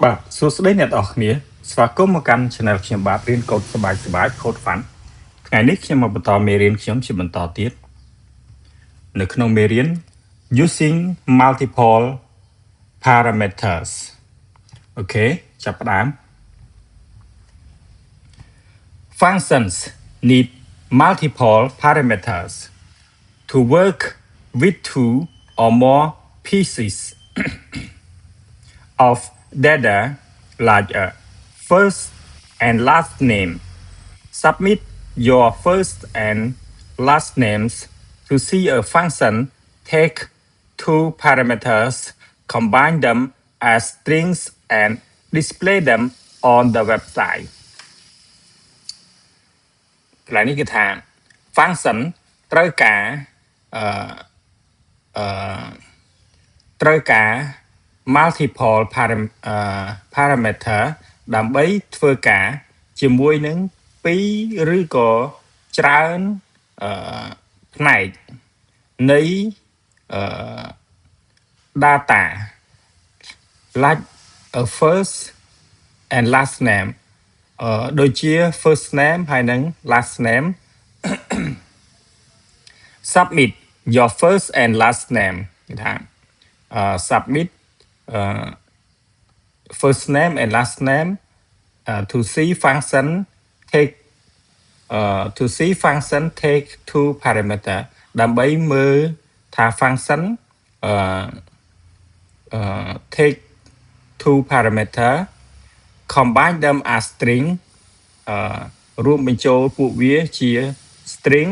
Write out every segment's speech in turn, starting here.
បាទសួស្តីអ្នកទាំងអស់គ្នាស្វាគមន៍មកកាន់ Channel ខ្ញុំបាទរៀនកូដសប្បាយ Code Fun ថ្ងៃនេះខ្ញុំមកបន្តមេរៀនខ្ញុំជាបន្តទៀតនៅក្នុងមេរៀន using multiple parameters អូខេចាប់ផ្ដើម Functions need multiple parameters to work with two or more pieces of data like a first and last name. Submit your first and last names to see a function take two parameters, combine them as strings and display them on the website. កន្លែងនេះគឺថា function ត្រូវការ multiple parameter ដើម្បីធ្វើការជាមួយនឹង2ឬក៏ច្រើនផ្នែកនៃ data like a first and last name ដូចជា first name ហើយនិង last name submit your first and last name គេថា submit first name and last name to see function take two parameter ដើម្បីមើលថា function take two parameter combine them as string រួមបញ្ចូលពួកវាជា string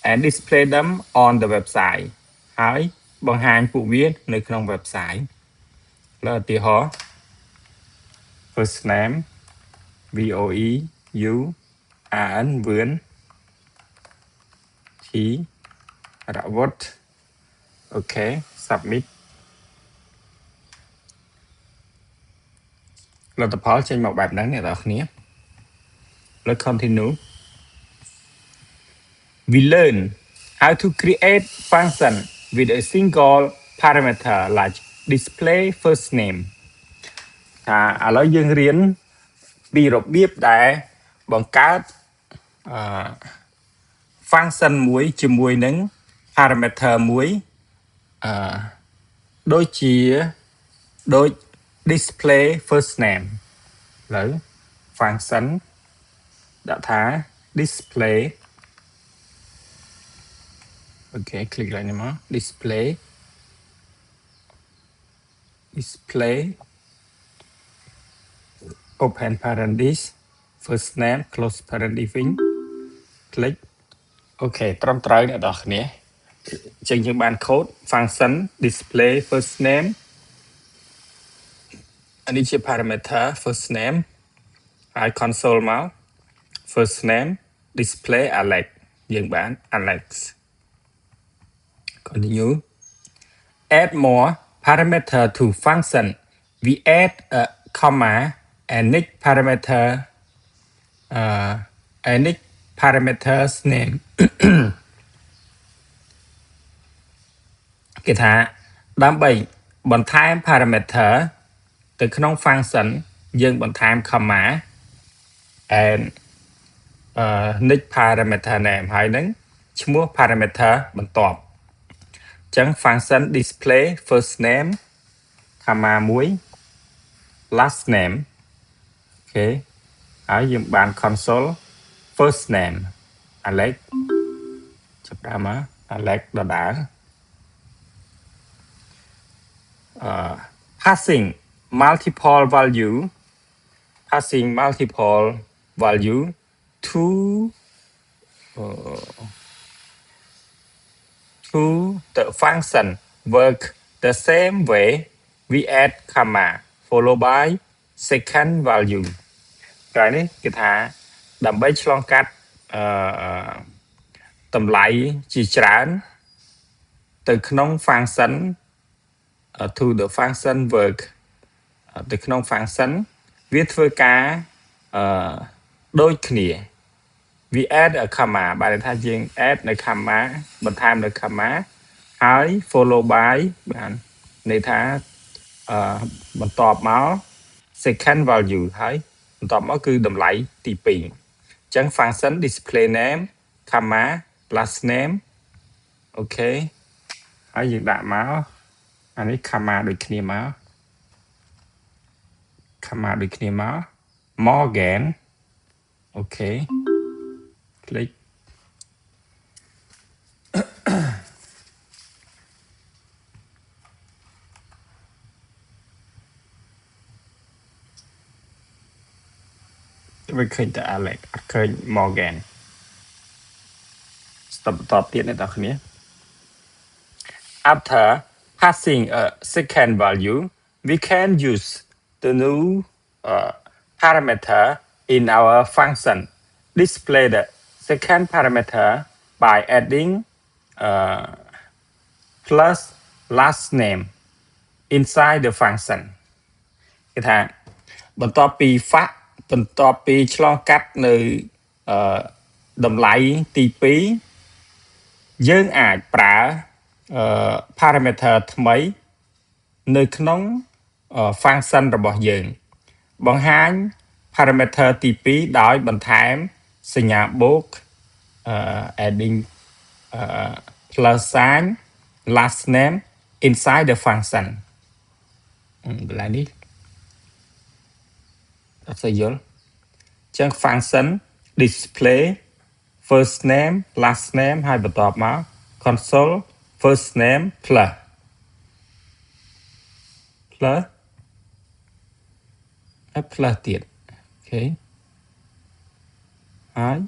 and display them on the website ហើយបង្ហាញពួកវានៅក្នុង website លើឧទាហរណ៍ first name VOEURN វឿន T រវត្ត អូខេ submit លទ្ធផលចេញមកបែបហ្នឹងអ្នកនរគ្នាលើ continue we learn how to create function with a single parameter like display first name ថាឥឡូវយើងរៀនពីរបៀបដែលបង្កើត function មួយជាមួយនឹង parameter មួយដូច display first name ឥឡូវ function ដាក់ថា display អូខេ click ឡើងនេះមក display open parenthesis first name close parenthesis វិញ click អូខេត្រឹមត្រូវអ្នកនរគ្នាអញ្ចឹងយើងបាន code function display first name អានេះជា parameter first name ហើយ console មក first name display Alex យើងបាន Alex continue add more parameter to function we add a comma and next parameter's name គេថាដើម្បីបន្ថែម parameter ទៅក្នុង function យើងបន្ថែម comma and next parameter name ហើយនឹងឈ្មោះ parameter បន្ទាប់អញ្ចឹង function display first name comma 1 last name អូខេហើយយើងបាន console first name Alex ចាប់ដើមមក Alex ដដែលpassing multiple value to the function work the same way we add comma followed by second value ក្រោយនេះគេថាដើម្បីឆ្លងកាត់តម្លៃជាច្រើនទៅក្នុង function to the function work ទៅក្នុង function វាធ្វើការដូចគ្នា we add a comma បានថាយើង add នៅ comma បន្ថែមនៅ comma ហើយ follow by បានន័យថាបន្ទាប់មក second value ហើយបន្ទាប់មកគឺតម្លៃទី2អញ្ចឹង function display name comma last name អូខេហើយយើងដាក់មកអានេះ comma ដូចគ្នាមក comma ដូចគ្នាមក Morgan អូខេ click វាឃើញតែ Alex អត់ឃើញ Morgan ស្ដាប់បន្តទៀតអ្នកនរគ្នា After passing a second value we can use the new parameter in our function display the second parameter by adding plus last name inside the function គេថាបន្ទាប់ពី fact បន្ទាប់ពីឆ្លងកាត់នៅតម្លៃទី2យើងអាចប្រើ parameter ថ្មីនៅក្នុង function របស់យើងបង្ហាញ parameter ទី2ដោយបន្ថែមសញ្ញាបូក adding plus sign last name inside the function កន្លែងនេះអត់ស្គាល់ចឹង function display first name last name ហើយបន្ទាប់មក console first name plus ហើយ plus ទៀតអូខេហើយ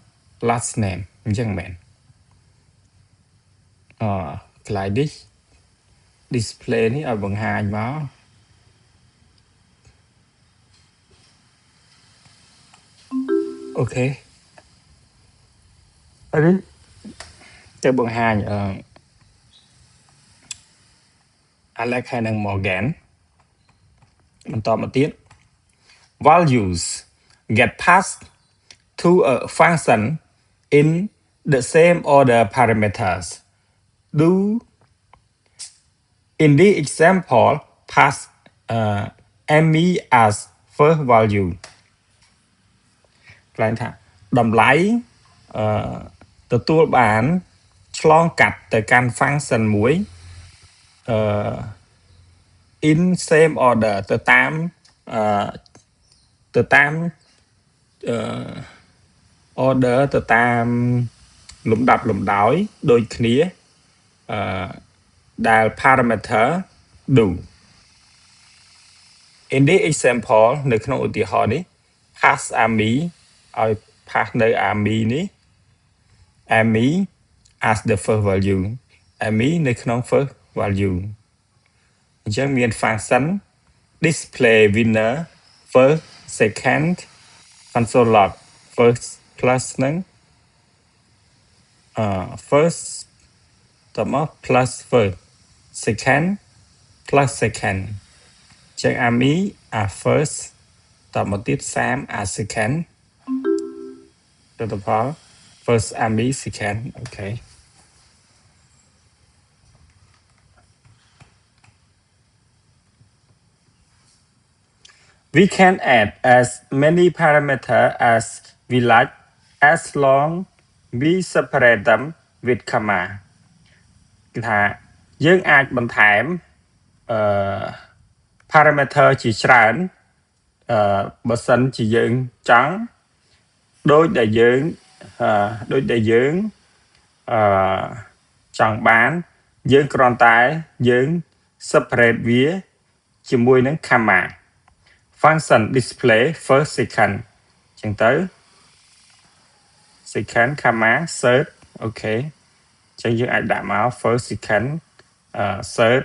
last name អញ្ចឹងមែនកន្លែងនេះ display នេះឲ្យបង្ហាញមកអូខេហើយនេះទៅបង្ហាញAlex ហើយនឹង Morgan បន្តមកទៀត values get passed to a function in the same order parameters do in the example pass Amy as first value កន្លែងថាតម្លៃទទួលបានឆ្លងកាត់ទៅកាន់ function មួយin same order ទៅតាមorder ទៅតាមលំដាប់លំដោយដូចគ្នាដែល parameter do in the example នៅក្នុងឧទាហរណ៍នេះ pass Amy ឲ្យ pass នៅ Amy នេះ Amy as the first value Amy នៅក្នុង first value អញ្ចឹងមាន function display winner first second console log first plus ហ្នឹងfirst តមក plus first second plus second អញ្ចឹង Amy as first តមកទៀត Sam as second ទៅដល់ first Amy second អូខេWe can add as many parameters as we like as long we separate them with comma គឺថាយើងអាចបន្ថែមparameter ជាច្រើនបើសិនជាយើងចង់ដូចដែលយើងចង់បានយើងគ្រាន់តែយើង separate វាជាមួយនឹង comma function display first second ចឹងទៅ second comma third អូខេចឹងយើងអាចដាក់មក first second third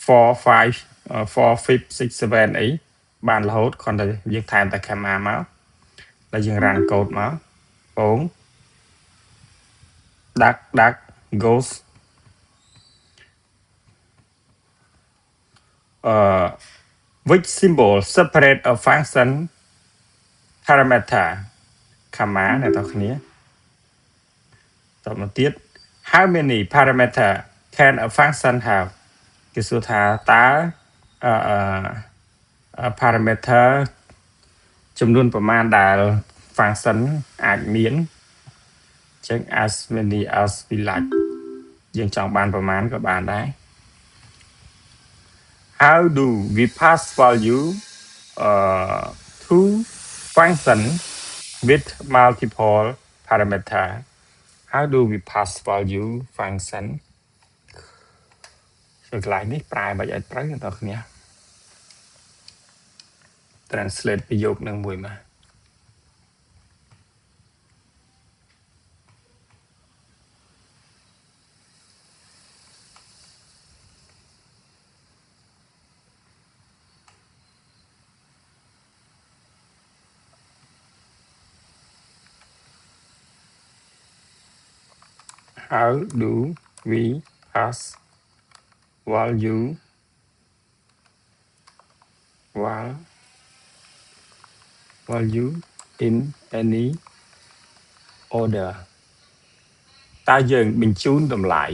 4 5 4 5 6 7អីបានរហូតគ្រាន់តែយើងថែមតែ comma មកแล้วយើង run code មកពងដាក់ goes which symbol separate a function parameter comma អ្នកនរគ្នាតមកទៀត how many parameter can a function have គេសួរថាតើparameter ចំនួនប្រមាណដែល function អាចមានចឹង as many as we like យើងចង់បានប្រមាណក៏បានដែរ How do we pass value to function with multiple parameter How do we pass value function កន្លែងនេះប្រែមិនឲ្យត្រូវអ្នកនរគ្នា translate ប្រយោគនឹងមួយមក How do we pass value in any order តើយើងបញ្ជូនតម្លៃ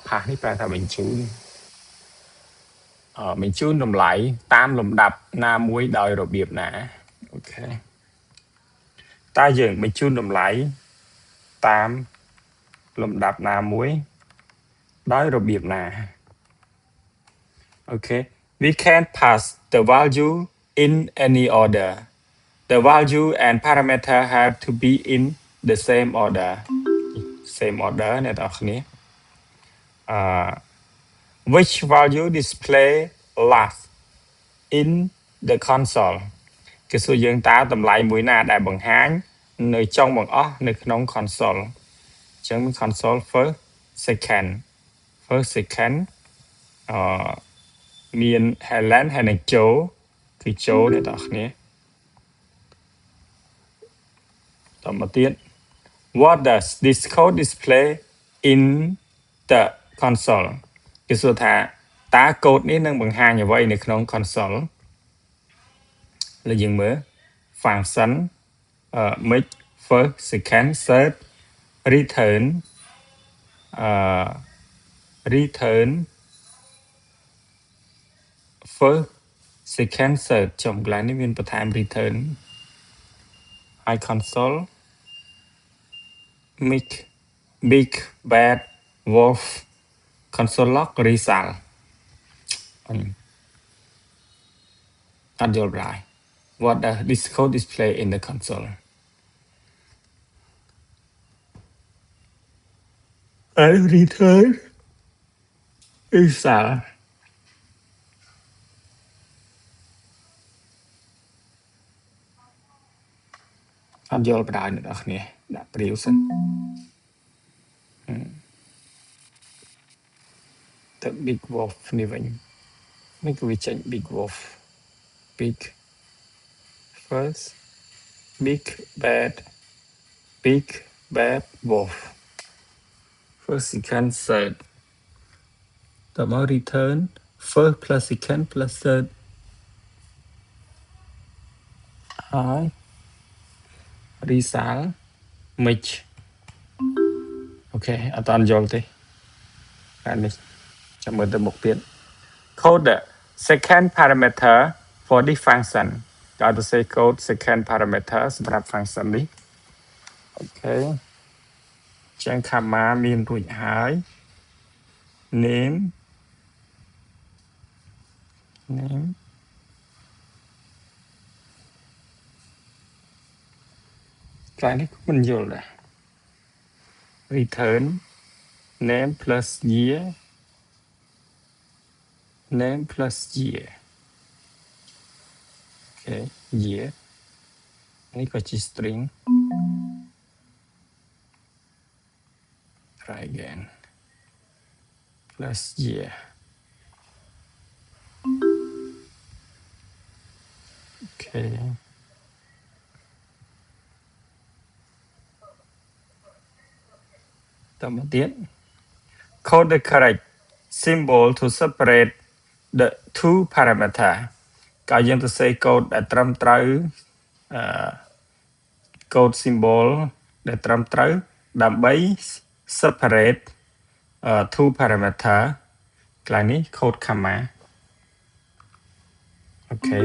pass នេះប្រែថាបញ្ជូនតម្លៃតាមលំដាប់ណាមួយដោយរបៀបណាអូខេតើយើងបញ្ជូនតម្លៃតាមលំដាប់ណាមួយដោយរបៀបណា Okay, we can pass the value in any order. The value and parameter have to be in the same order. Same order អ្នកនរគ្នា Which value display last in the console គេសួរយើងតើតម្លៃមួយណាដែលបង្ហាញនៅចុងបង្អស់នៅក្នុង console អញ្ចឹង console first second មាន Helen ហើយនិង Joe គឺ Joe អ្នកនរគ្នាតមកទៀត What does this code display in the console គេសួរថាតើកូដនេះនឹងបង្ហាញអ្វីនៅក្នុង console លើយើងមើល function make first second third return first second third ចំកន្លែងនេះមានបន្ថែម return I console make big bad wolf console log result អត់យល់ដែរ What does this code display in the console I return result អត់យល់បណ្ដោយអ្នកនរគ្នាដាក់ព្រាវសិនទៅ big wolf នេះវិញនេះគឺវាចេញ big wolf big first big bad wolf first second third តើមក return first plus second plus third ហើយ result match អូខេអត់តាន់យល់ទេអានេះចាំមើលទៅមុខទៀត code the second parameter for this function តើទៅ say code second parameter សម្រាប់ function នេះអូខេចឹង comma មានរួចហើយ name ខ្លះនេះមិនយល់ដែរ return name plus year okay year នេះក៏ជា string try again plus year okayតមកទៀត code the correct symbol to separate the two parameter ក៏យើងទៅ say code ដែលត្រឹមត្រូវ code symbol ដែលត្រឹមត្រូវដើម្បី separate two parameter កន្លែងនេះ code comma អូខេ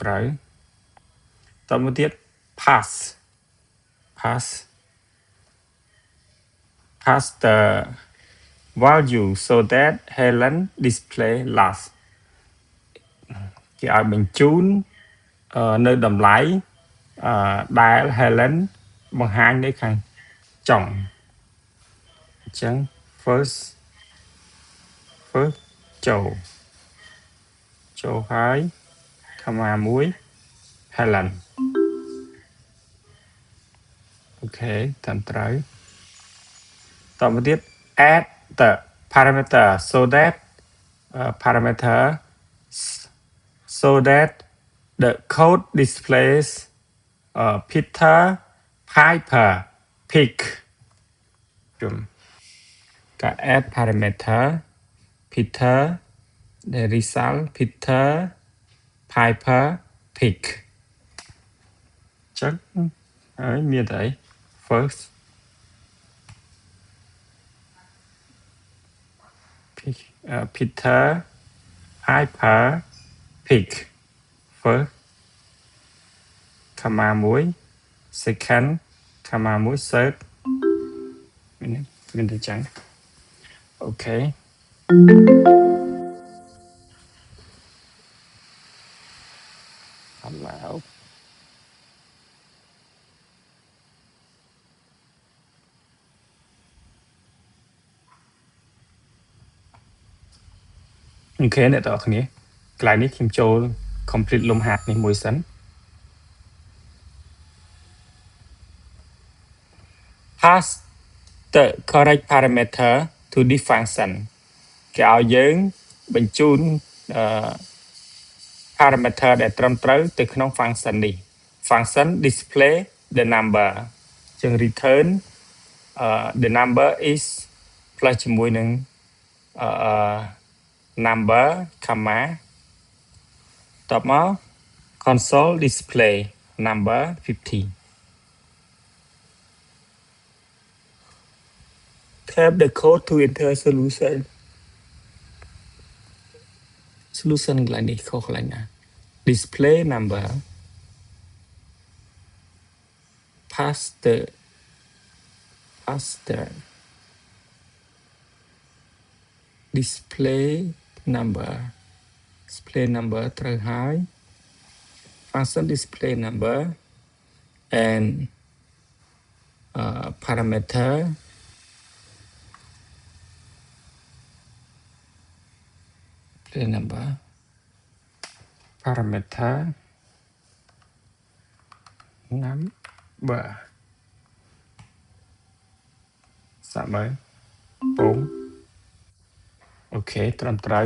ត្រូវតមកទៀត pass pass the value so that Helen display last គេឲ្យបញ្ជូននៅតម្លៃដែល Helen បង្ហាញនៅខាងចុងអញ្ចឹង first ចូលហើយ comma មួយ Helen អូខេតាមត្រូវតមកទៀត add the parameter so that parameter so that the code displays Peter Piper Pig ជុំការ add parameter Peter the result Peter Piper Pig ចឹងហើយមានតែ first Peter Piper Pig first comma មួយ second comma មួយ third មានតែចឹងអូខេallow អូខេអ្នកទាំងអស់គ្នាកន្លែងនេះខ្ញុំចូល complete លំហាត់នេះមួយសិន pass the correct parameter to the function គេឲ្យយើងបញ្ជូនparameter ដែលត្រឹមត្រូវទៅក្នុង function នេះ function display the number ចឹង return the number is plus ជាមួយនឹងnumber comma តបមក console display number 15 tap the code to enter solution កន្លែងនេះខុសកន្លែងណា display number pass the display number ត្រូវហើយ function display number and parameter display number parameter number សាប់មើលពងអូខេត្រឹមត្រូវ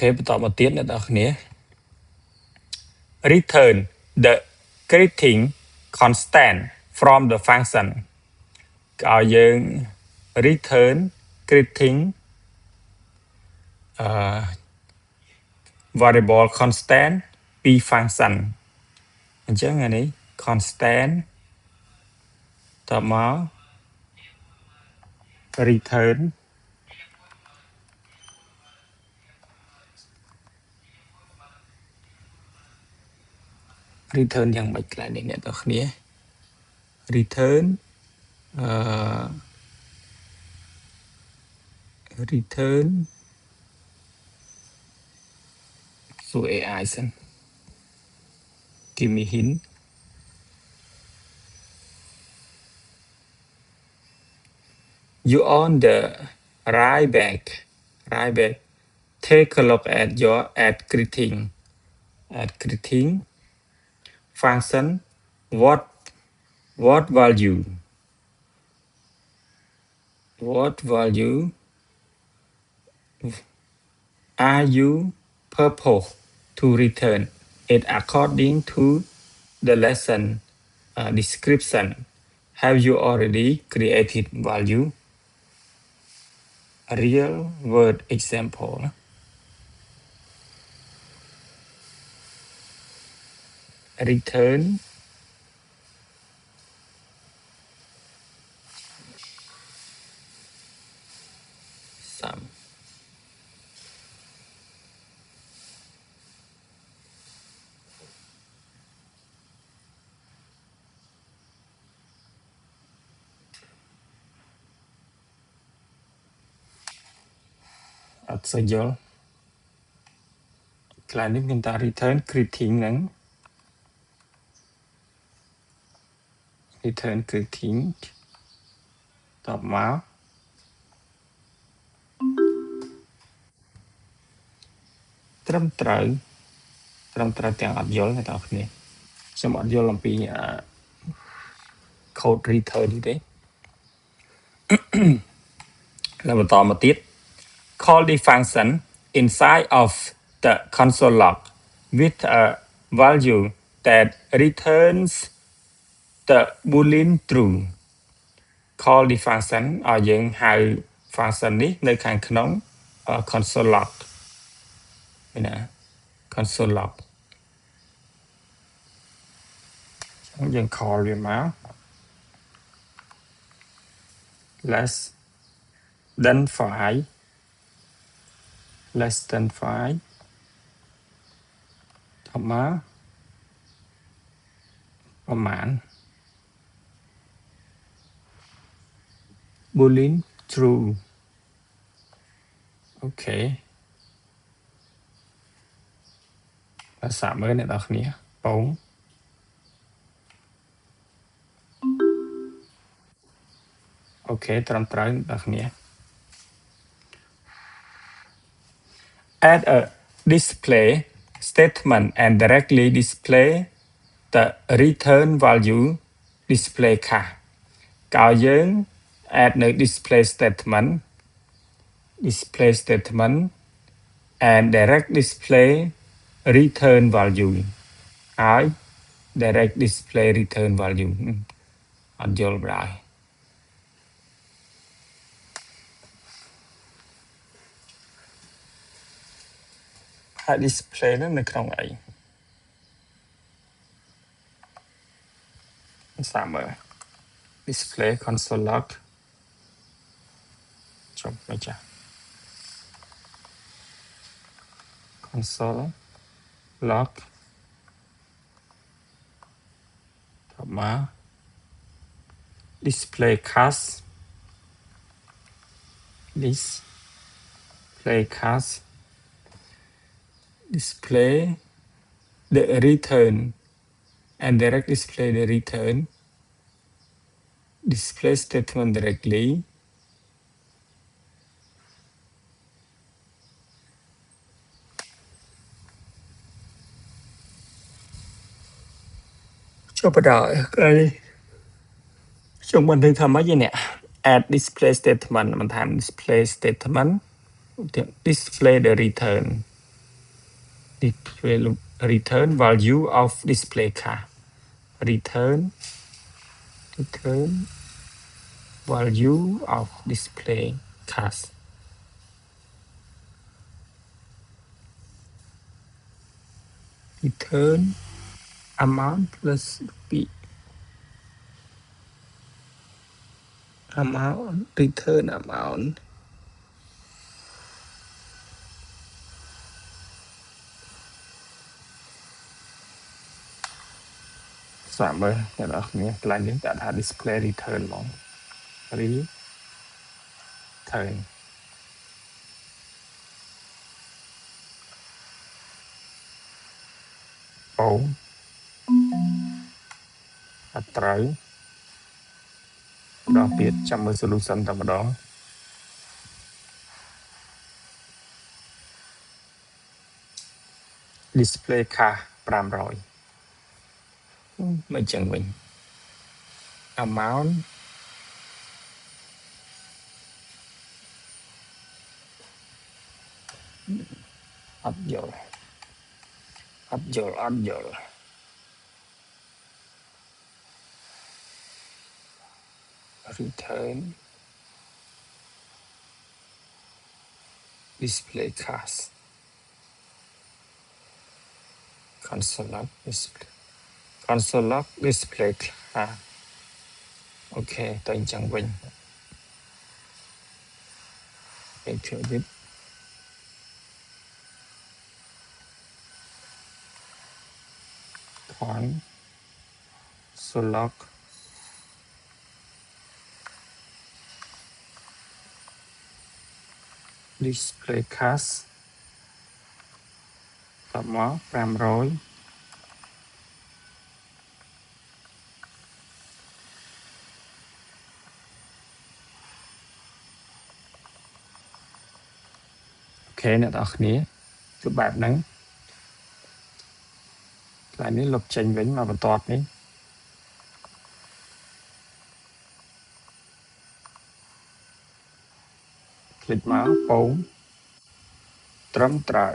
Okay, បន្តមកទៀតអ្នកនរគ្នា return the greeting constant from the function ឲ្យយើង return greeting variable constant ពី function អញ្ចឹងអានេះ constant តមក return return យ៉ាងម៉េចខ្លះនេះអ្នកនរគ្នា return return សួរ AI សិន give me hint you on the right back take a look at your add greeting function what value are you purpose to return it according to the lesson description have you already created value a real word example return some អត់សូវយល់ខ្លះនេះមានតែ return greeting ហ្នឹង return greeting តបមកត្រឹមត្រូវទាំងអត់យល់ទេបងប្អូនខ្ញុំអត់យល់អំពីcode return នេះទេแล้วបន្តមកទៀត call the function inside of the console log with a value that returns the boolean true call the function ឲ្យយើងហៅ function នេះនៅខាងក្នុង console log ណា console log យើង call វាមក less than 5 less than 5 ថប់មកប្រមាណ boolean true អូខេភាសាមើលអ្នកនរគ្នាពងអូខេត្រឹមត្រូវអ្នកនរគ្នា add a display statement and directly display the return value display ខាក៏យើង add នៅ display statement and direct display return value ហើយ direct display return value អត់យល់បណ្ដោយហើយ display ហ្នឹងនៅក្នុងអីសាមើល display console log ចុះមកចា console log តបមក display class display the return and direct display the return display statement directlyចុះបណ្ដោយខ្ញុំមិនដឹងថាម៉េចទេអ្នក add display statement មិនថា display statement display the return display return value of display class return value of display class return amount plus amount return amountសាមើលអ្នកនរគ្នាកន្លែងនេះដាក់ថា display return ហ្មង return អូអត់ត្រូវម្ដងទៀតចាំមើល solution តែម្ដង display ខា500មិនចឹងវិញ amount អត់យល់អត់យល់អត់យល់ return display class console log display console log display class អូខេទៅអញ្ចឹងវិញពេលធ្វើទៀត console log display class តមក500អូខេអ្នកនរគ្នាគឺបែបហ្នឹងកន្លែងនេះលុបចេញវិញមកបន្ទាប់នេះคลิกមកពងត្រឹមត្រូ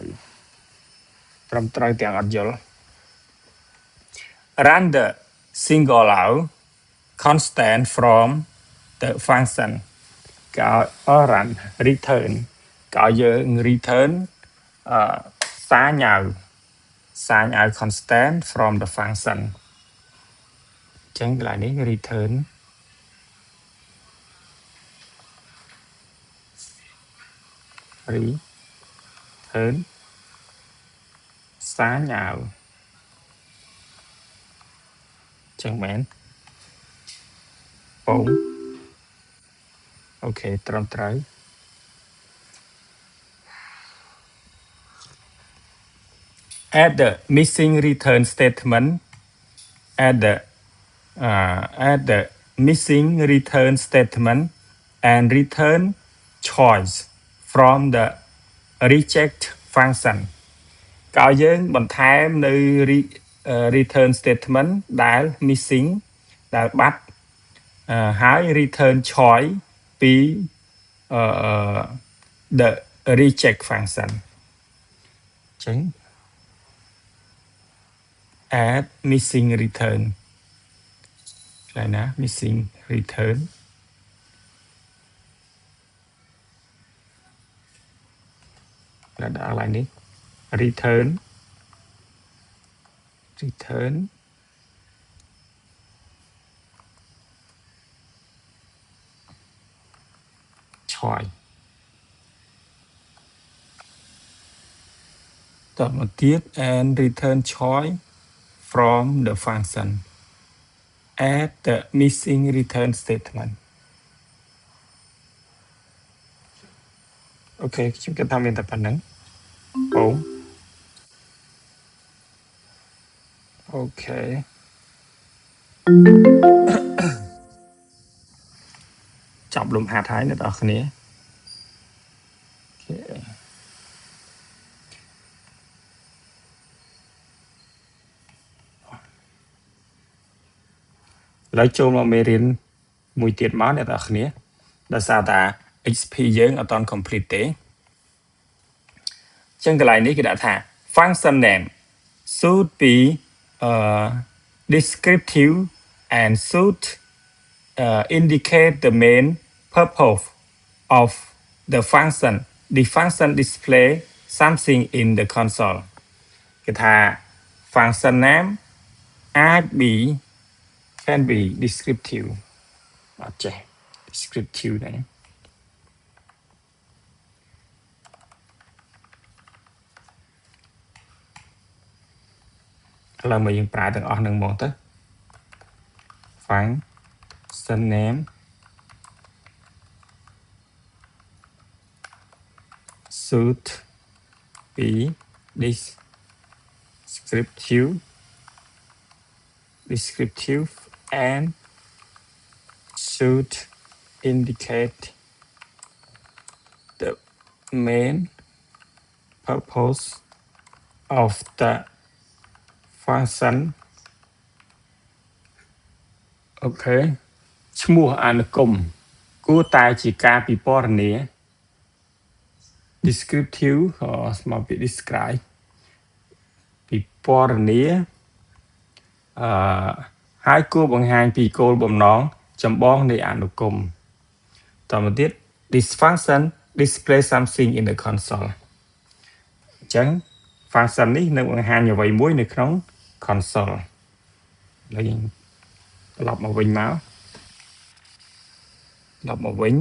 វទាំងអត់យល់ run the single out constant from the function ក៏ឲ្យ run return ក៏ឲ្យយើង return សារញ៉ៅ constant from the function អញ្ចឹងកន្លែងនេះ returnសារញ៉ៅចឹងមែនពងអូខេត្រឹមត្រូវ add the missing return statement add the missing return statement and return choice from the reject function ក៏យើងបន្ថែមនៅ return statement ដែល missing ដែលបាត់ហើយ return choice ពី the reject function ចឹង add missing return កន្លែងណា missing return แล้วដាក់កន្លែងនេះ return choice តមកទៀត and return choice from the function add the missing return statement អូខេខ្ញុំគិតថាមានតែប៉ុណ្្នឹងអូអូខេចាប់លំហាត់ហើយអ្នកនរគ្នាអូខេឥឡូវចូលមកមេរៀនមួយទៀតមកអ្នកនរគ្នាដោយសារតា XP យើងអត់ទាន់ complete ទេចឹងកន្លែងនេះគេដាក់ថា function name should be descriptive and should indicate the main purpose of the function display something in the console គេថា function name អាច can be descriptive អត់ចេះ descriptive ដែរឥឡូវមកយើងប្រើទាំងអស់នឹងមកទៅ function name should be descriptive and should indicate the main purpose of the function អូខេឈ្មោះអានុគមគួរតែជាការពិពណ៌នា descriptive ស្មើពី describe ពីពណ៌នាហើយគួរបង្ហាញពីគោលបំណងចម្បងនៃអនុគមតទៅទៀត this function display something in the console អញ្ចឹង function នេះនឹងបង្ហាញអ្វីមួយនៅក្នុង console ហើយត្រឡប់មកវិញ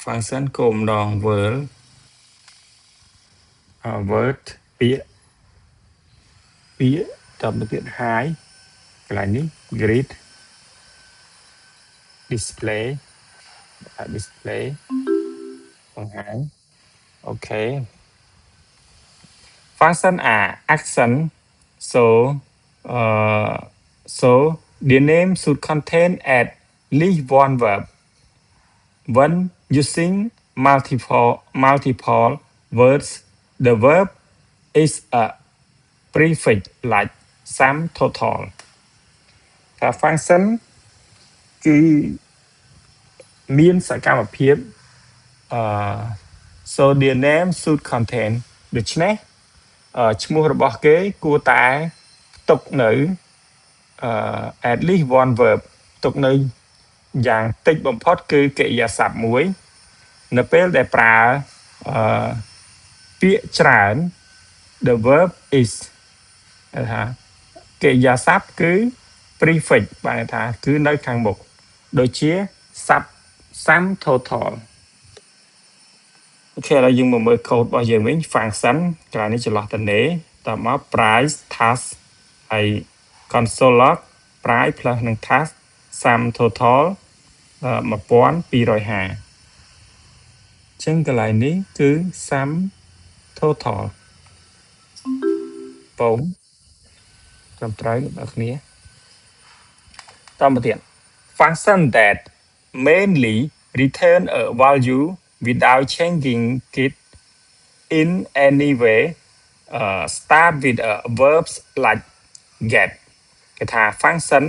function គោលបំណង word ពាក្យតទៅទៀត hi កន្លែងនេះ greet display បង្ហាញអូខេ function are action so the name should contain at least one verb when using multiple words the verb is a prefix like sum total តែ function គឺមានសកម្មភាព so the name should contain ដូច្នេះឈ្មោះរបស់គេគួរតែផ្ទុកនៅat least one verb ផ្ទុកនៅយ៉ាងតិចបំផុតគឺកិរិយាសព្ទមួយនៅពេលដែលប្រើពាក្យច្រើន the verb is ថាកិរិយាសព្ទគឺ prefix បានថាគឺនៅខាងមុខដូចជា sum total អូខេឥឡូវយើងមកមើល code របស់យើងវិញ function ក្រៅនេះចន្លោះតនេតមក price task ហើយ console log price plus នឹង task sum total 1250 ចឹងកន្លែងនេះគឺ sum total បងត្រឹមត្រូវអ្នកគ្នាតមកទៀត function that mainly return a value without changing it in any way start with verbs like get គេថា function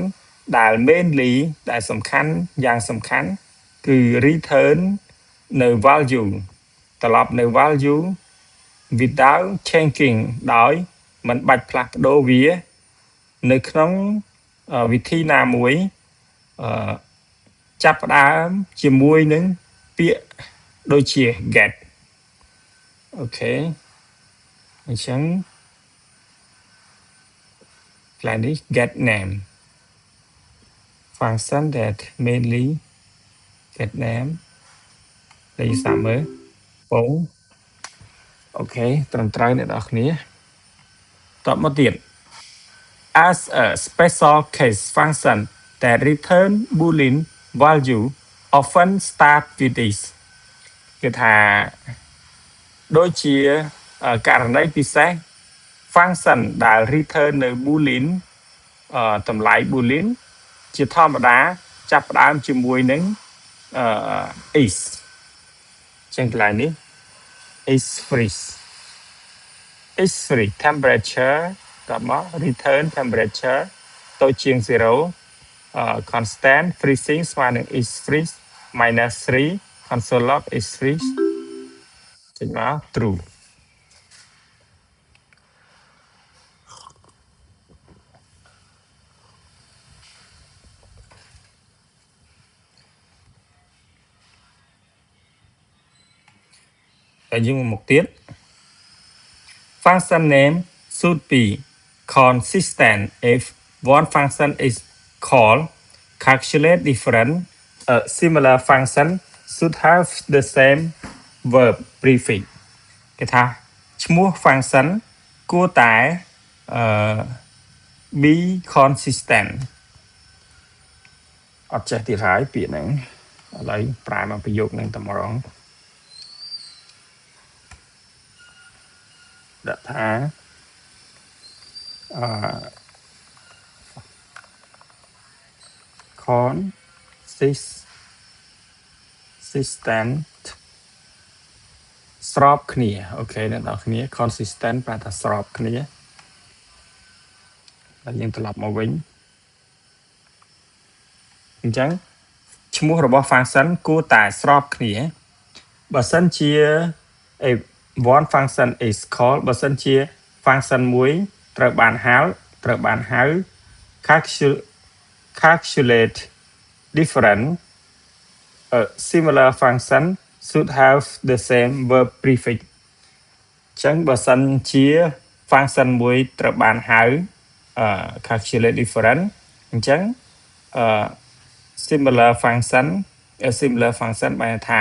ដែល mainly ដែលសំខាន់យ៉ាងសំខាន់គឺ return នៅ value ត្រឡប់នៅ value without changing ដោយមិនបាច់ផ្លាស់ប្ដូរវានៅក្នុងវិធីណាមួយចាប់ផ្ដើមជាមួយនឹងពាក្យដូចជា get អូខេអញ្ចឹងកន្លែងនេះ get name function that mainly get name លេខសាមើលបងអូខេត្រឹមត្រូវអ្នកនរគ្នាតបមកទៀត as a special case function that return boolean value often start with this គឺថាដូចជាករណីពិសេស function ដែល return នៅ boolean តម្លៃ boolean ជាធម្មតាចាប់ផ្ដើមជាមួយនឹងis ចឹងកន្លែងនេះ is free temperature តមក return temperature ទៅជាង 0 constant freezing ស្មើនឹង is freeze -3 console log is freeze ចេញមក true ហើយយើងមកទៀត function name should be consistent if one function is called calculate different a similar function should have the same verb prefix គេថាឈ្មោះ function គួរតែbe consistent អត់ចេះទៀតហើយពាក្យហ្នឹងឥឡូវប្រើមកប្រយោគនឹងតម្រងដាក់ថា consistent ស្របគ្នាអូខេអ្នកនរគ្នា consistent ប្រែថាស្របគ្នាហើយយើងត្រឡប់មកវិញអញ្ចឹង ឈ្មោះរបស់ function គួរតែស្របគ្នាបើសិនជា a one function is called បើសិនជា function មួយត្រូវបានហៅ calculate different a similar function should have the same verb prefix ចឹងបើសិនជា function មួយត្រូវបានហៅ calculate different អញ្ចឹងsimilar function បានថា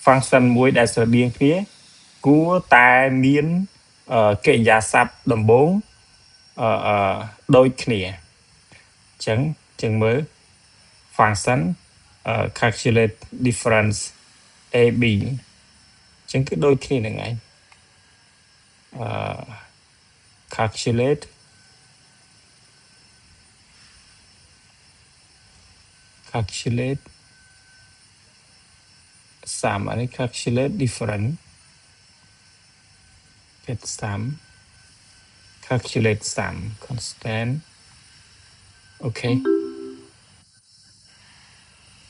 function មួយដែលស្រដៀងគ្នាគួរតែមានកិរិយាសព្ទដំបូងដូចគ្នាអញ្ចឹងមើល function calculate difference ab អញ្ចឹងគឺដូចគ្នាហ្នឹងឯងcalculate sum អានេះ calculate different get sum calculate sum constant អូខេ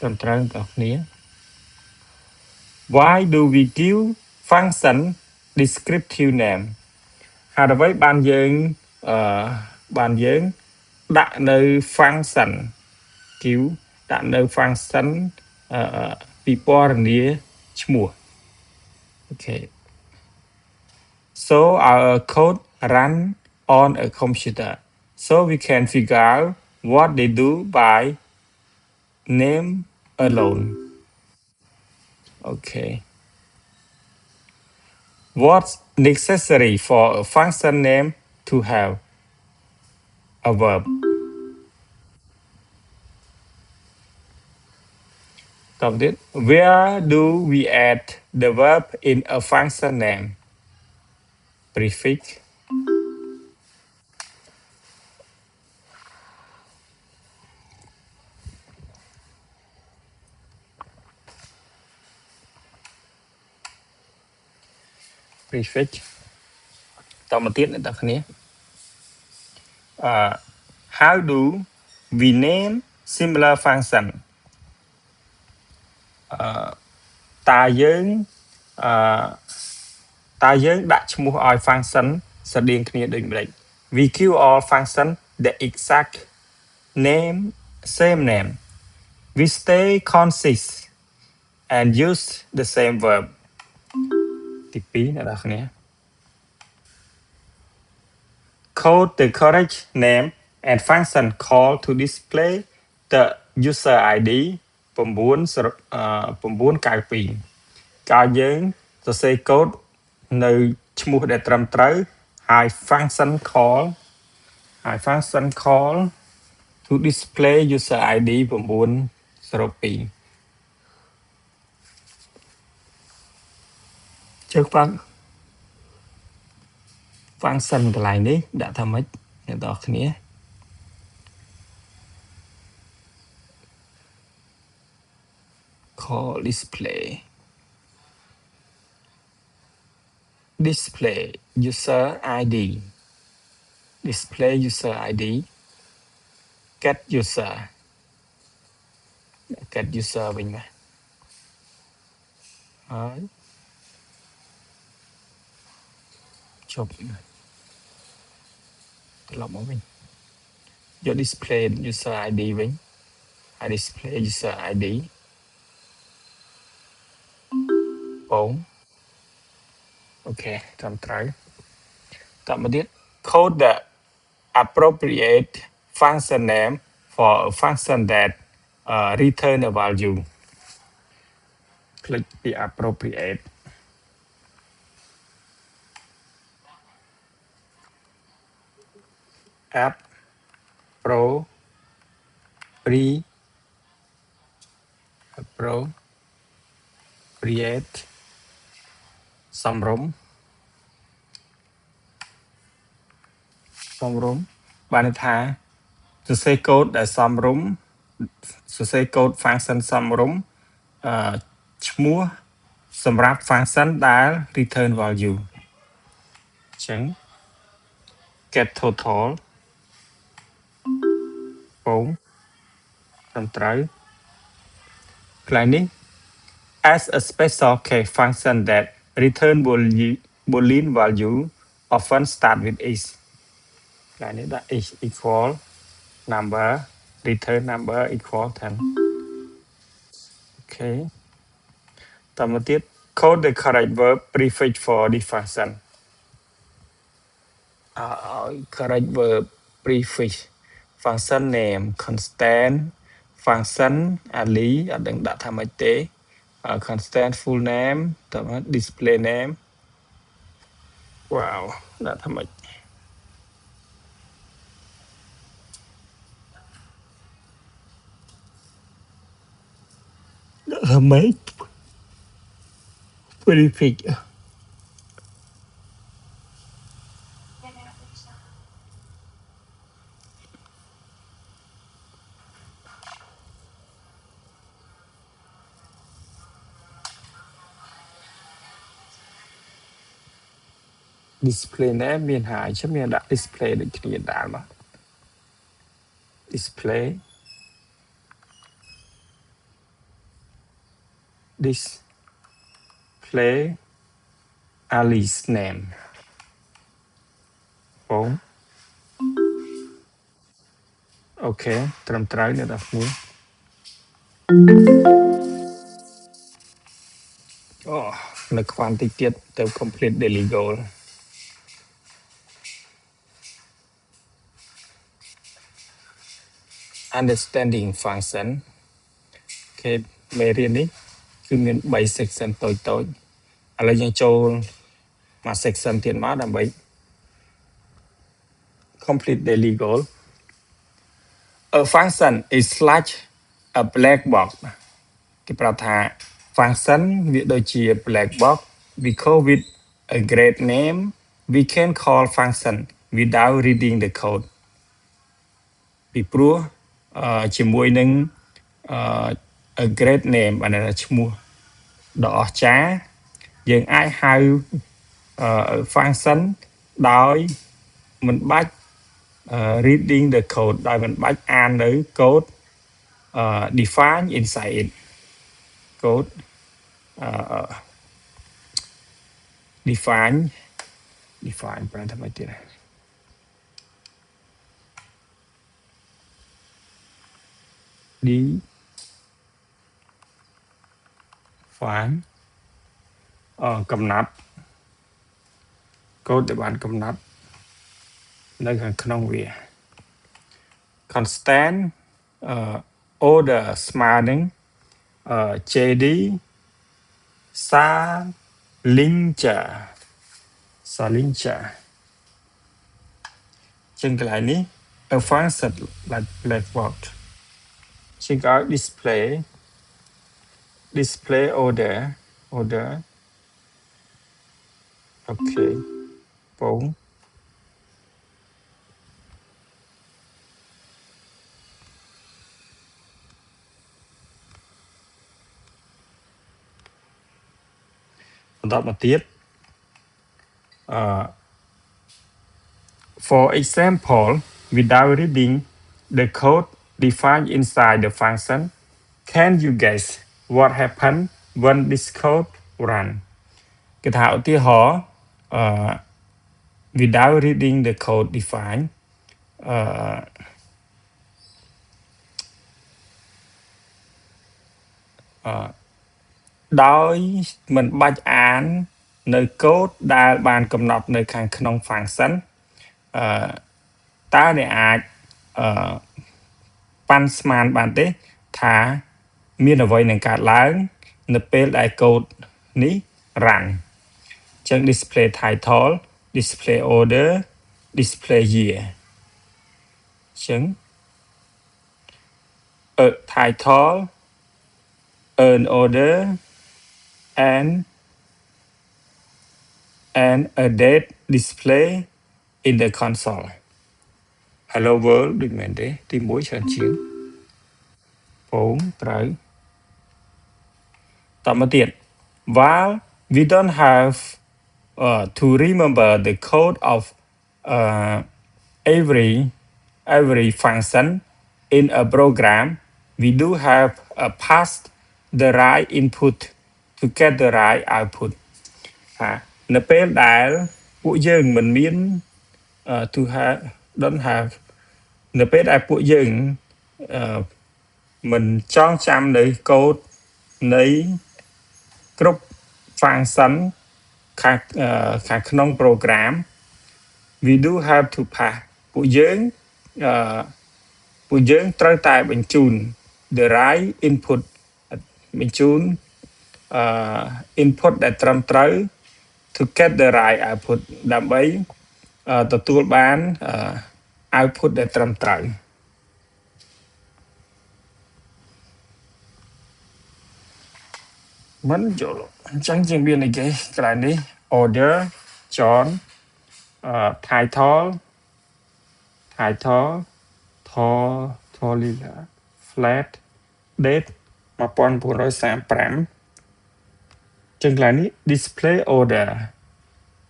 ត្រឹមត្រូវបងប្អូន why do we give function descriptive name ហេតុអ្វីបានយើងដាក់នៅ function give ដាក់នៅ function ពិពណ៌នាឈ្មោះ okay so our code run on a computer so we can figure out what they do by name alone okay what's necessary for a function name to have a verb where do we add the verb in a function name prefix prefix តមកទៀតអ្នកទាំងគ្នា how do we name similar function តើយើងដាក់ឈ្មោះឲ្យ function ស្រដៀងគ្នាដូចម្ដេច we give all function the exact same name we stay consist and use the same verb ទី2អ្នកទាំងគ្នា code the correct name and function call to display the user ID 992កាលយើងសរសេរ code នៅឈ្មោះដែលត្រឹមត្រូវហើយ function call to display user ID 902ជើងfunction កន្លែងនេះដាក់ថាម៉េចអ្នកនរគ្នា call display user ID get user វិញណាហើយចប់ត្រឡប់មកវិញយក display user ID វិញហើយ display user ID បងអូខេត្រឹមត្រូវតមកទៀត code the appropriate function name for a function that return a value click ពី appropriate app pro appropriate សំរុំបានន័យថាសរសេរកូដដែលសមរម្យសរសេរកូដ function សមរម្យឈ្មោះសម្រាប់ function ដែល return value អញ្ចឹង get total បងត្រឹមត្រូវ Cái này as a special case function that return Boolean value often start with is. Cái này là is equal number return number equal 10. Okay. Tầm một tiết code the correct verb prefix for the function. Correct verb prefix function name constant function lý ở đằng đã tham tế constant full name tầm display name. Wow, đã tham đã tham prefix display name មានហើយchứមានដាក់ display ដូចគ្នាដែរមក display display Alice name បងអូខេត្រឹមត្រូវអ្នកនរគ្នាអូនៅខ្វាន់តិចទៀតទៅ complete daily goal understanding function គេមេរៀននេះគឺមាន3 section តូចៗឥឡូវយើងចូលមក section ទៀតមកដើម្បី complete daily goal a function is like a black box គេប្រាប់ថា function វាដូចជា black box because with a great name we can call function without reading the code ពីព្រោះជាមួយនឹងa great name អានេះឈ្មោះដ៏អស្ចារ្យយើងអាចហៅfunction ដោយមិនបាច់reading the code ដោយមិនបាច់អាននៅ code define inside it code define ប្រហែលថាមិនទៀតdefine កំណត់ code ដែលបានកំណត់នៅខាងក្នុងវា constant order ស្មើនឹងJD Salinger ជាងកន្លែងនេះ a function like blackboard ជាងក៏ display order អូខេពងបន្តមកទៀតfor example without reading the code defined inside the function can you guess what happened when this code run គេថាឧទាហរណ៍ without reading the code defined ដោយមិនបាច់អាននៅ code ដែលបានកំណត់នៅខាងក្នុង function តើអ្នកអាចប៉ាន់ស្មានបានទេថាមានអ្វីនឹងកើតឡើងនៅពេលដែល code នេះ run ចឹង display title display order display year ចឹង title earn order and a date display in the console hello world ដូចមែនទេទី1ច្រើនជាងពងត្រូវតមកទៀត while we don't have to remember the code of every function in a program we do have a past the right input to get the right output នៅពេលដែលពួកយើងមិនមាន to have don't have នៅពេលដែលពួកយើងមិនចងចាំនៅកូដនៃគ្រប់ function ខាងក្នុង program we do have to pass ពួកយើងត្រូវតែបញ្ជូន the right input បញ្ជូនinput ដែលត្រឹមត្រូវ to get the right output ដើម្បីទទួលបាន output ដែលត្រឹមត្រូវមិនយល់អញ្ចឹងជាងមានអីគេកន្លែងនេះ order John title flat date 1935ចឹងកន្លែងនេះ display order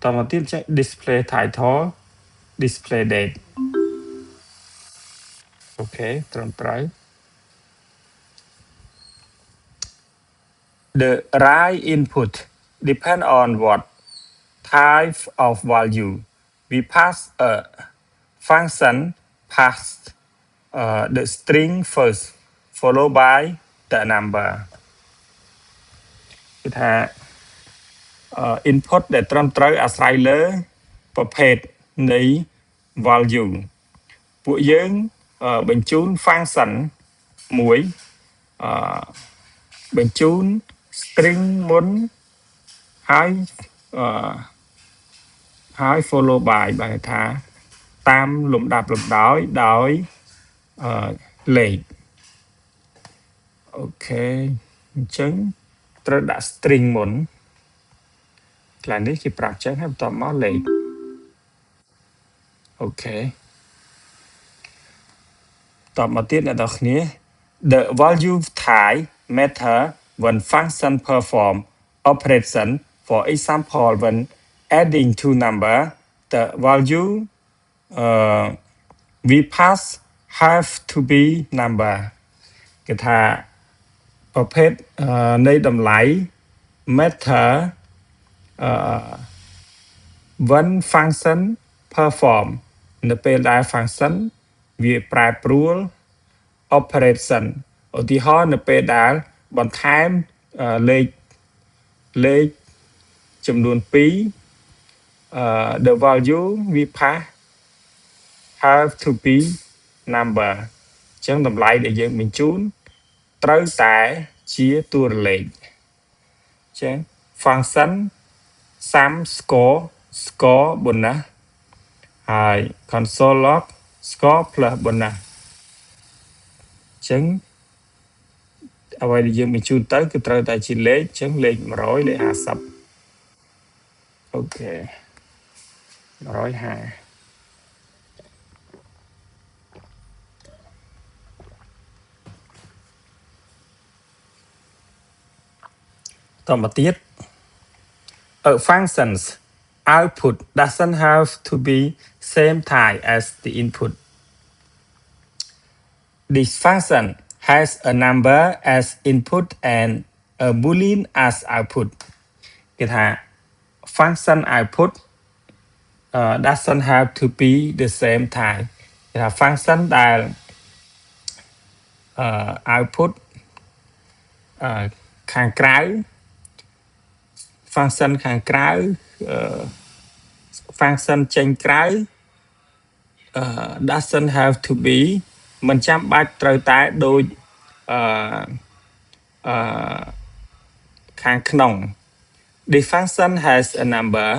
តមកទៀតចេះ display title display date អូខេត្រឹមត្រូវ the right input depend on what type of value we pass a function past the string first followed by the number គឺថា input ដែលត្រឹមត្រូវអាស្រ័យលើប្រភេទនៃ value ពួកយើងបញ្ជូន function មួយបញ្ជូន string មុនហើយ follow by បែរថាតាមលំដាប់លំដោយលេខអូខេអញ្ចឹងត្រូវដាក់ string មុនកន្លែងនេះគេប្រាប់ចឹងហើយបន្ទាប់មកលេខអូខេតបមកទៀតអ្នកនរគ្នា the value type method when function perform operation for example when adding two number the value we pass have to be number គេថាប្រភេទនៃតម្លៃ method when function perform នៅពេលដែល function វាប្រែប្រួល operation ឧទាហរណ៍នៅពេលដែលបន្ថែមលេខចំនួន2 the value we pass have to be number អញ្ចឹងតម្លៃដែលយើងបញ្ជូនត្រូវតែជាតួលេខអញ្ចឹង function sum score bonus ហើយ console log score plus bonus អញ្ចឹងអ្វីដែលយើងបញ្ជូនទៅគឺត្រូវតែជាលេខអញ្ចឹងលេខ100លេខ50អូខេ150តមកទៀត functions output doesn't have to be same type as the input this function has a number as input and a boolean as output គេថា function output doesn't have to be the same type គេថា function ដែល output ខាងក្រៅ function ខាងក្រៅ function ចេញក្រៅ doesn't have to be មិនចាំបាច់ត្រូវតែដូចខាងក្នុង the function has a number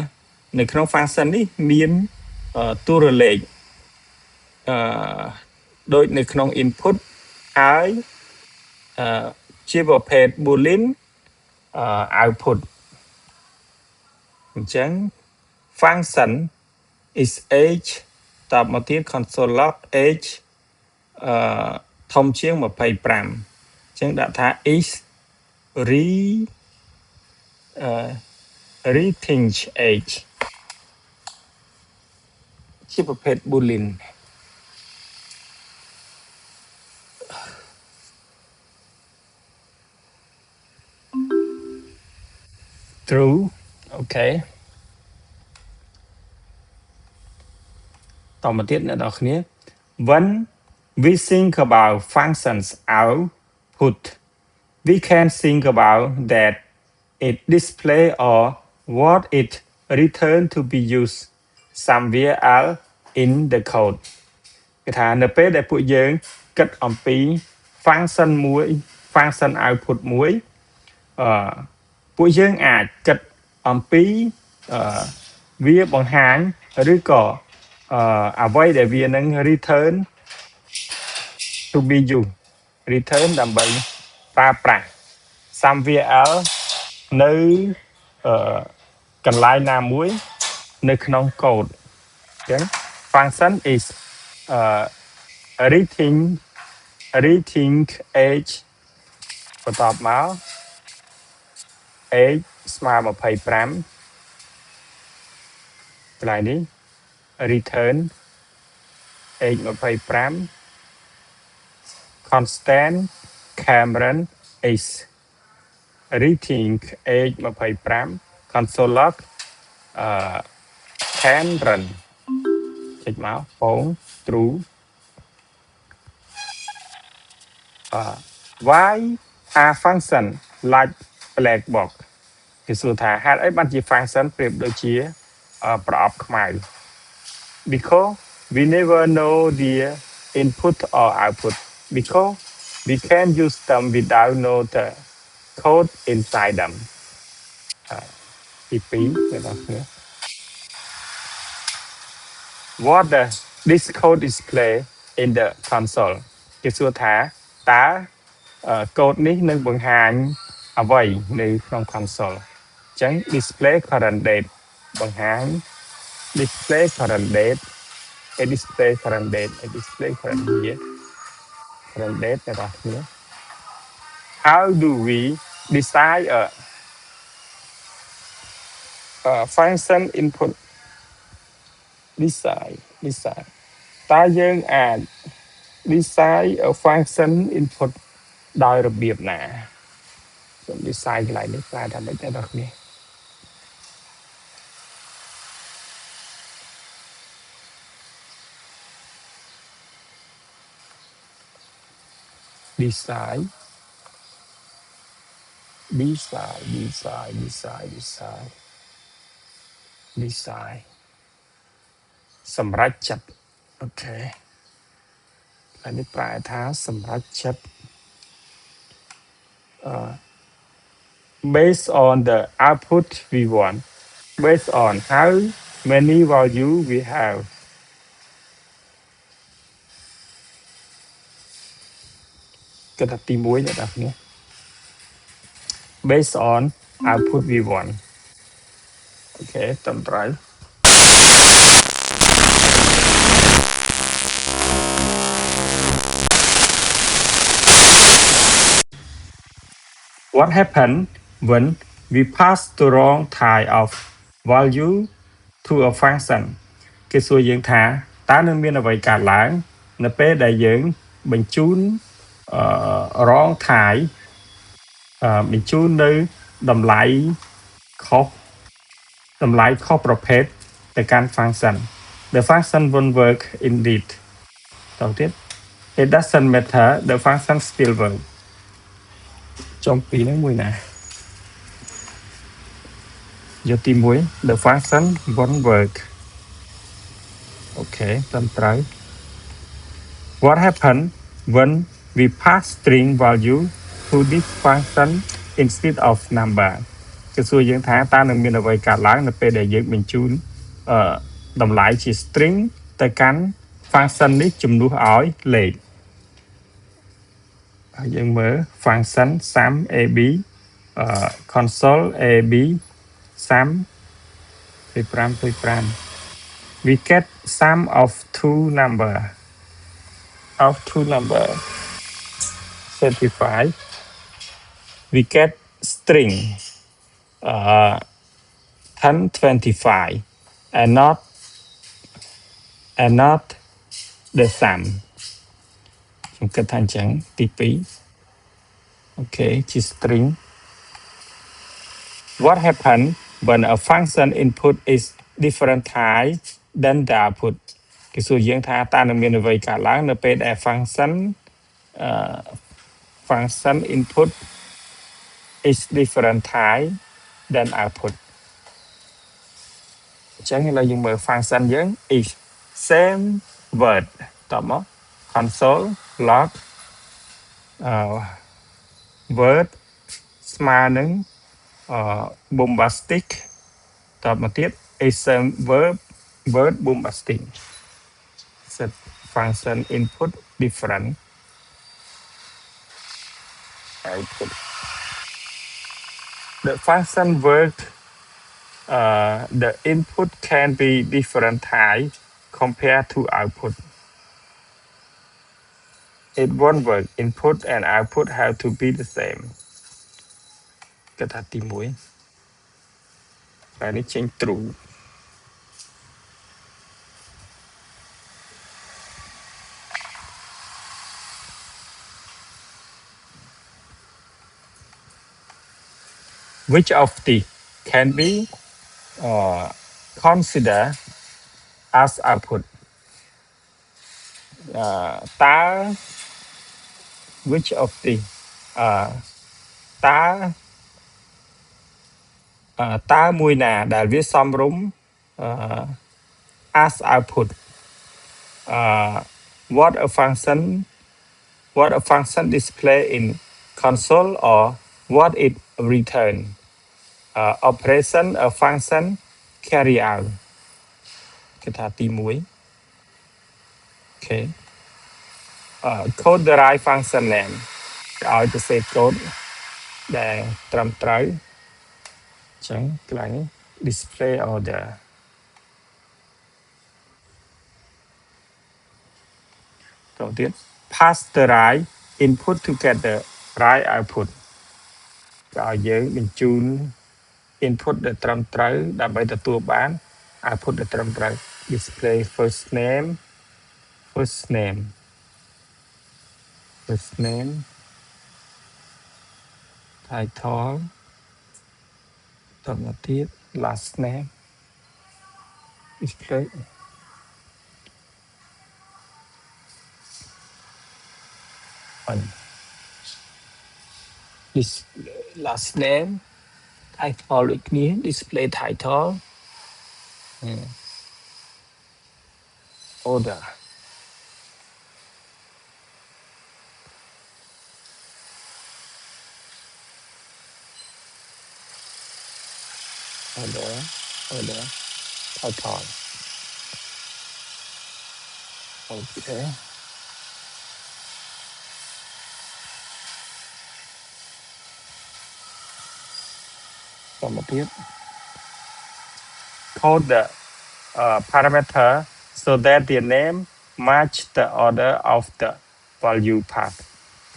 នៅក្នុង function នេះមានតួរលេខដូចនៅក្នុង input ហើយជាប្រភេទ boolean output អញ្ចឹង function is age តបមកទៀត console log age ធំជាង25អញ្ចឹងដាក់ថា is retinge age ជាប្រភេទ boolean true okay តមកទៀតអ្នកនរគ្នា when we think about functions output we can think about that it display or what it return to be used somewhere else in the code គេថានៅពេលដែលពួកយើងគិតអំពី function មួយ function output មួយពួកយើងអាចគិតអំពីវាបង្ហាញឬក៏អ្វីដែលវានឹង return to be used return ដើម្បីប្រើប្រាស់ somewhere else នៅកន្លែងណាមួយនៅក្នុង code អញ្ចឹង function is reading age បន្ទាប់មក age ស្មើ25កន្លែងនេះ return age 25 constant Cameron is reading age 25 console log can run ចេញមកពង true why are function like black box គេសួរថាហេតុអីបានជា function ប្រៀបដូចជាប្រអប់ខ្មៅ because we never know their input or output because we can use them without know the code inside them ទី2អ្នកនរគ្នា what does this code display in the console គេសួរថាតើcode នេះនឹងបង្ហាញអ្វីនៅក្នុង console អញ្ចឹង display current date បង្ហាញ display current date display current date display current year current date អ្នកនរគ្នា how do we decide a function input decide តើយើងអាច decide a function input ដោយរបៀបណាខ្ញុំ decide កន្លែងនេះប្រែថាម៉េចអ្នកនរគ្នា decide សម្រេចចិត្តអូខេអានេះប្រែថាសម្រេចចិត្តbased on the output we want based on how many value we have គឺថាទី1អ្នកនរគ្នា based on output we want អូខេត្រឹមត្រូវ What happened when we pass the wrong type of value to a function គេសួរយើងថាតើនឹងមានអ្វីកើតឡើងនៅពេលដែលយើងបញ្ជូនwrong type បញ្ជូននៅតម្លៃខុសប្រភេទទៅកាន់ function the function won't work indeed តោះទៀត it doesn't matter the function still work ចំពីហ្នឹងមួយណាយកទី1 the function won't work អូខេត្រឹមត្រូវ what happen when we pass string value to this function instead of number គេសួរយើងថាតើនឹងមានអ្វីកើតឡើងនៅពេលដែលយើងបញ្ជូនតម្លៃជា string ទៅកាន់ function នេះជំនួសឲ្យលេខហើយយើងមើល function sum ab console ab sum 25 we get sum of two number 35 we get string 1025 and not the sum ខ្ញុំគិតថាអញ្ចឹងទី2អូខេជា string what happen when a function input is different type than the output គេសួរយើងថាតើនឹងមានអ្វីកើតឡើងនៅពេលដែល function input is different type than output អញ្ចឹងឥឡូវយើងមើល function យើង is same word តបមក console log word ស្មើនឹងbombastic តបមកទៀត is same word bombastic set function input different output the function work the input can be different type compared to output it won't work input and output have to be the same កថាទី1ហើយនេះចេញ true which of the can be considered as output តើ which of the តើតើមួយណាដែលវាសមរម្យ as output what a function display in console or what it return operation a function carry out គេថាទី1 okay code the right function name ឲ្យទៅសេ code ដែលត្រឹមត្រូវអញ្ចឹងកន្លែងនេះ display order តទៅទៀត pass the right input to get the right output ក៏ឲ្យយើងបញ្ជូន input ដែលត្រឹមត្រូវដើម្បីទទួលបាន output ដែលត្រឹមត្រូវ display first name title តមកទៀត last name display on this last name title ដូចគ្នា display title order title okay តមកទៀត code the parameter so that the name match the order of the value path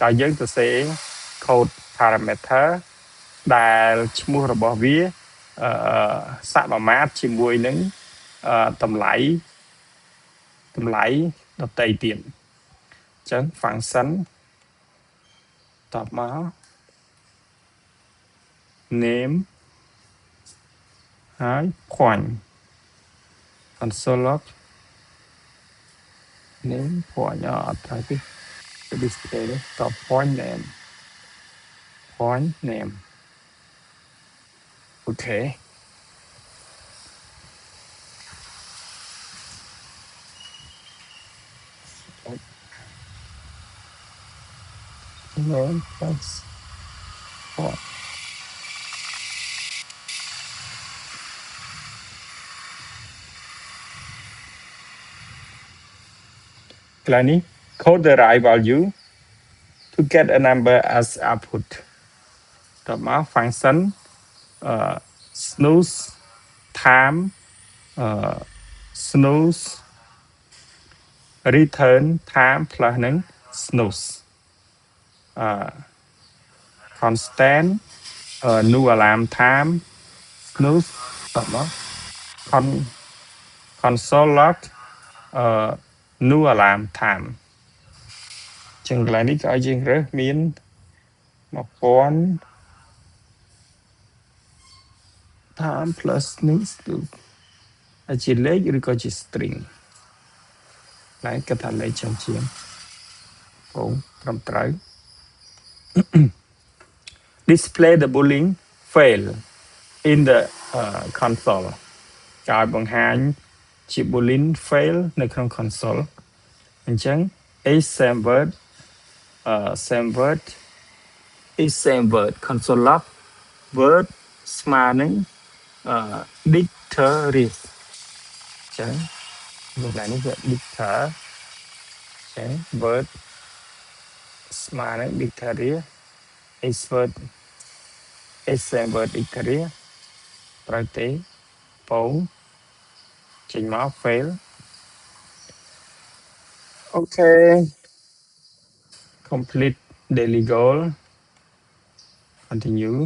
តើយើងទៅសេ code parameter ដែលឈ្មោះរបស់វាសមាមាត្រជាមួយនឹងតម្លៃដតីទៀតអញ្ចឹង function តបមក name ហើយ point console log name point អត់ត្រូវទេ display នេះត point name okay name plus point កន្លែងនេះ code the right value to get a number as output តមក function snooze time snooze return time plus នឹង snooze constant new alarm time snooze តមក console log new alarm time ចឹងកន្លែងនេះក៏ឲ្យយើងរើសមាន time plus needs to ជាលេខឬក៏ជា string តែគាត់ថាលេខចំជាងបងត្រឹមត្រូវ display the boolean fail in the console ឲ្យបង្ហាញជា boolean fail នៅក្នុង console អញ្ចឹង a same word same word is same word console log word ស្មើនឹង dictionary ចឹងលោកnàyនេះវា dictionary ចឹង word ស្មើនឹង dictionary is word is same word dictionary ត្រូវទេពោលចេញមក fail okay complete daily goal continue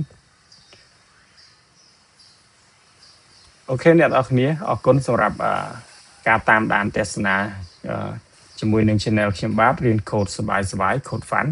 អូខេអ្នកនរគ្នាអរគុណសម្រាប់ការតាមដានទស្សនាជាមួយនឹង channel ខ្ញុំបាទរៀនកូដសบายៗ code fun